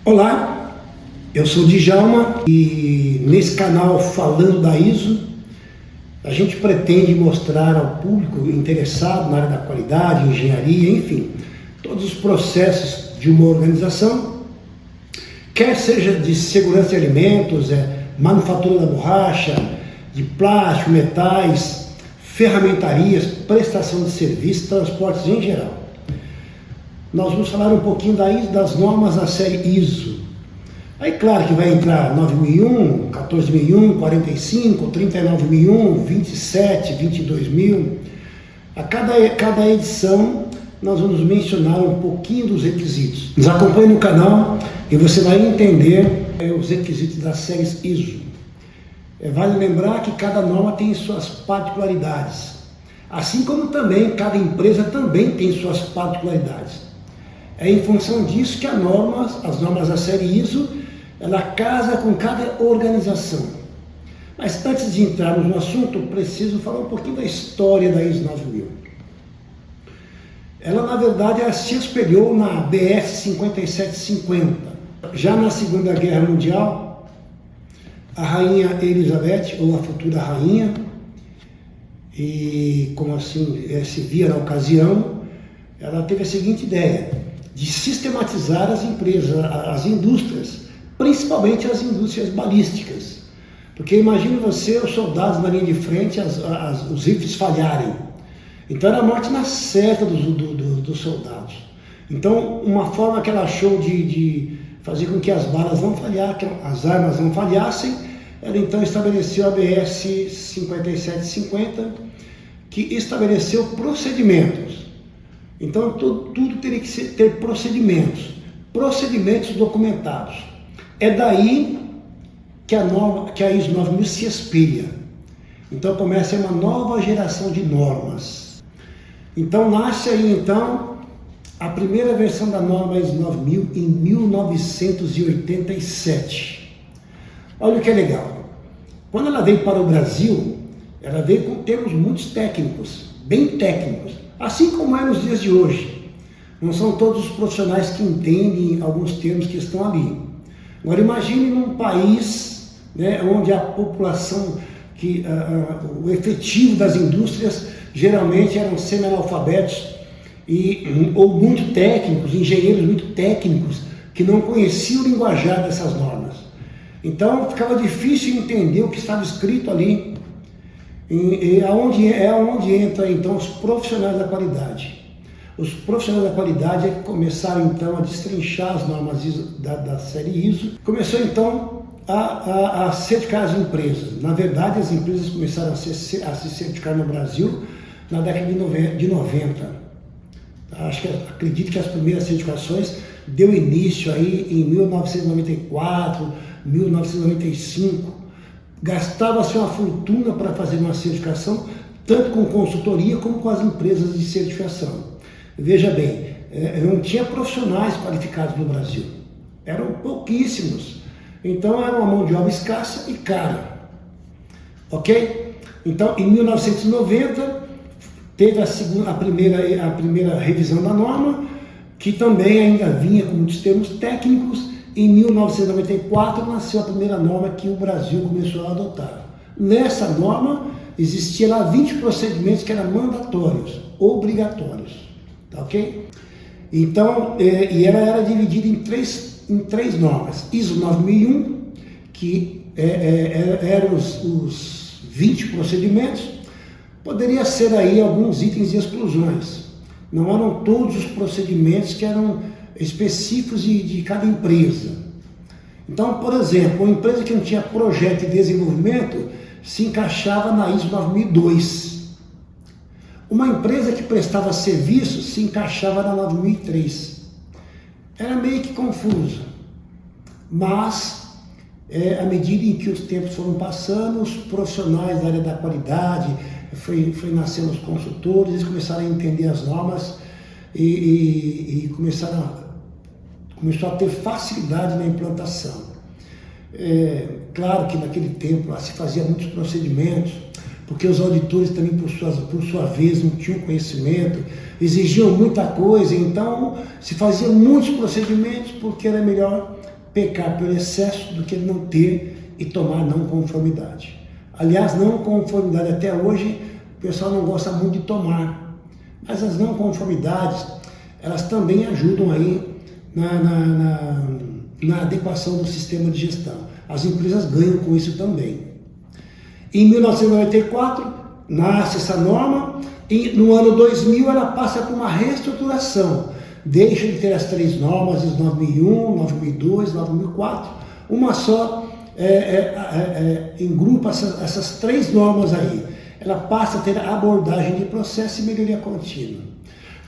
Olá, eu sou Djalma e nesse canal Falando da ISO, a gente pretende mostrar ao público interessado na área da qualidade, engenharia, enfim, todos os processos de uma organização, quer seja de segurança de alimentos, manufatura da borracha, de plástico, metais, ferramentarias, prestação de serviços, transportes em geral. Nós vamos falar um pouquinho das normas da série ISO. Aí claro que vai entrar 9001, 14001, 45, 39001, 27, 22000. A cada edição nós vamos mencionar um pouquinho dos requisitos. Nos acompanhe no canal e você vai entender os requisitos das séries ISO. Vale lembrar que cada norma tem suas particularidades. Assim como também cada empresa também tem suas particularidades. É em função disso que as normas da série ISO, ela casa com cada organização. Mas antes de entrarmos no assunto, preciso falar um pouquinho da história da ISO 9000. Ela, na verdade, se espelhou na BS 5750. Já na Segunda Guerra Mundial, a Rainha Elizabeth, ou a futura rainha, e como assim se via na ocasião, ela teve a seguinte ideia: de sistematizar as empresas, as indústrias, principalmente as indústrias balísticas. Porque imagine você, os soldados na linha de frente, os rifles falharem. Então era a morte na certa dos soldados. Então, uma forma que ela achou de fazer com que as balas não falhassem, as armas não falhassem, ela então estabeleceu a BS 5750, que estabeleceu procedimentos. Então, tudo teria que ter procedimentos documentados. É daí que a ISO 9000 se espelha. Então, começa uma nova geração de normas. Então, nasce aí, então, a primeira versão da norma ISO 9000 em 1987. Olha o que é legal. Quando ela veio para o Brasil, ela veio com termos muito técnicos, bem técnicos. Assim como é nos dias de hoje. Não são todos os profissionais que entendem alguns termos que estão ali. Agora imagine num país, né, onde a população, o efetivo das indústrias geralmente eram semi-analfabetos ou muito técnicos, engenheiros muito técnicos, que não conheciam o linguajar dessas normas. Então ficava difícil entender o que estava escrito ali. É onde entra então os profissionais da qualidade. Os profissionais da qualidade é que começaram então a destrinchar as normas da série ISO. Começou então a certificar as empresas. Na verdade, as empresas começaram a se certificar no Brasil na década de 90. Acredito que as primeiras certificações deu início aí em 1994, 1995. Gastava-se uma fortuna para fazer uma certificação, tanto com consultoria como com as empresas de certificação. Veja bem, não tinha profissionais qualificados no Brasil, eram pouquíssimos. Então era uma mão de obra escassa e cara. Ok? Então em 1990 teve a primeira revisão da norma, que também ainda vinha com muitos termos técnicos. Em 1994 nasceu a primeira norma que o Brasil começou a adotar. Nessa norma existia lá 20 procedimentos que eram mandatórios, obrigatórios, tá ok? Então, e ela era dividida em três normas. ISO 9001, que eram os 20 procedimentos, poderia ser aí alguns itens de exclusões. Não eram todos os procedimentos que eram específicos de cada empresa. Então, por exemplo, uma empresa que não tinha projeto de desenvolvimento se encaixava na ISO 9002. Uma empresa que prestava serviço se encaixava na 9003. Era meio que confuso, mas à medida em que os tempos foram passando, os profissionais da área da qualidade, foi nascendo os consultores, eles começaram a entender as normas e começou a ter facilidade na implantação. Claro que naquele tempo se fazia muitos procedimentos, porque os auditores também, por sua vez, não tinham conhecimento, exigiam muita coisa, então se faziam muitos procedimentos porque era melhor pecar pelo excesso do que não ter e tomar não conformidade. Aliás, não conformidade até hoje, o pessoal não gosta muito de tomar, mas as não conformidades, elas também ajudam aí na adequação do sistema de gestão. As empresas ganham com isso também. Em 1994, nasce essa norma e no ano 2000 ela passa por uma reestruturação. Deixa de ter as 3 normas, as 9001, 9002, 9004, uma só engrupa essas 3 normas aí. Ela passa a ter a abordagem de processo e melhoria contínua,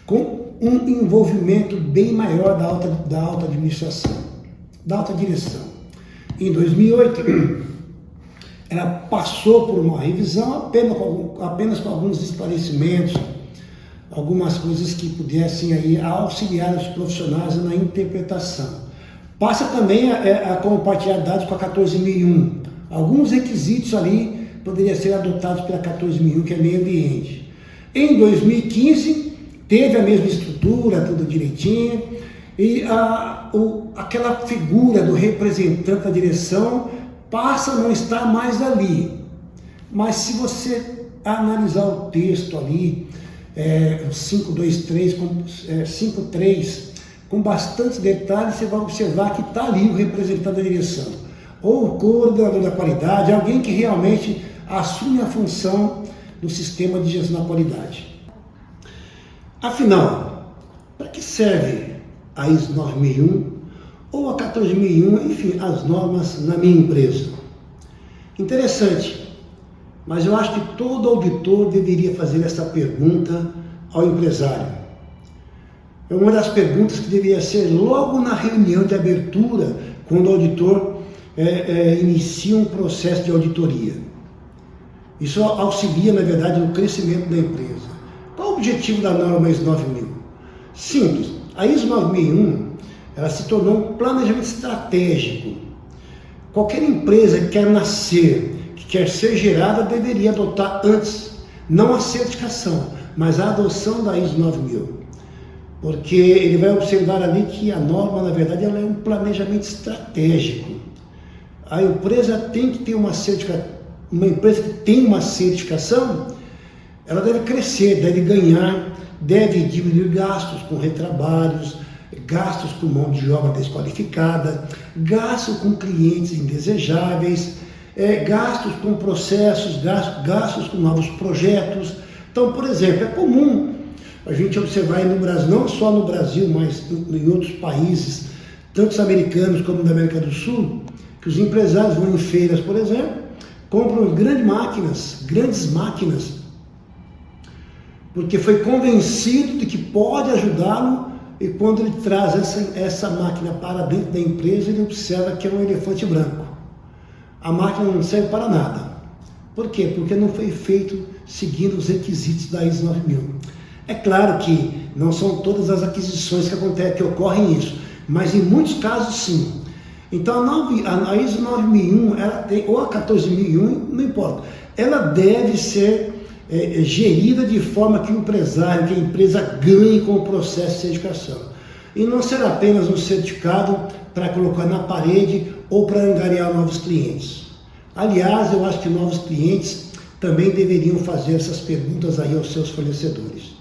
com um envolvimento bem maior da alta administração, da alta direção. Em 2008, ela passou por uma revisão apenas com alguns esclarecimentos, algumas coisas que pudessem aí auxiliar os profissionais na interpretação. Passa também a compartilhar dados com a 14001. Alguns requisitos ali poderiam ser adotados pela 14001, que é meio ambiente. Em 2015, teve a mesma estrutura, tudo direitinho, e aquela figura do representante da direção passa a não estar mais ali. Mas se você analisar o texto ali, 5.3, com bastante detalhes, você vai observar que está ali o representante da direção, ou o coordenador da qualidade, alguém que realmente assume a função do sistema de gestão da qualidade. Afinal, para que serve a ISO 9001 ou a 14001, enfim, as normas na minha empresa? Interessante, mas eu acho que todo auditor deveria fazer essa pergunta ao empresário. É uma das perguntas que deveria ser logo na reunião de abertura, quando o auditor inicia um processo de auditoria. Isso auxilia, na verdade, no crescimento da empresa. Qual o objetivo da norma ISO 9000? Simples. A ISO 9001, ela se tornou um planejamento estratégico. Qualquer empresa que quer nascer, que quer ser gerada, deveria adotar antes, não a certificação, mas a adoção da ISO 9000. Porque ele vai observar ali que a norma, na verdade, ela é um planejamento estratégico. A empresa tem que ter uma certificação. Uma empresa que tem uma certificação, ela deve crescer, deve ganhar, deve diminuir gastos com retrabalhos, gastos com mão de obra desqualificada, gastos com clientes indesejáveis, gastos com processos, gastos com novos projetos. Então, por exemplo, é comum a gente observar aí no Brasil, não só no Brasil, mas em outros países, tanto os americanos como da América do Sul, que os empresários vão em feiras, por exemplo, compram grandes máquinas, porque foi convencido de que pode ajudá-lo, e quando ele traz essa máquina para dentro da empresa, ele observa que é um elefante branco. A máquina não serve para nada. Por quê? Porque não foi feito seguindo os requisitos da ISO 9000. É claro que não são todas as aquisições que ocorrem isso, mas em muitos casos sim. Então a ISO 9001, ela tem, ou a 14001, não importa, ela deve ser gerida de forma que o empresário, que a empresa ganhe com o processo de certificação. E não ser apenas um certificado para colocar na parede ou para angariar novos clientes. Aliás, eu acho que novos clientes também deveriam fazer essas perguntas aí aos seus fornecedores.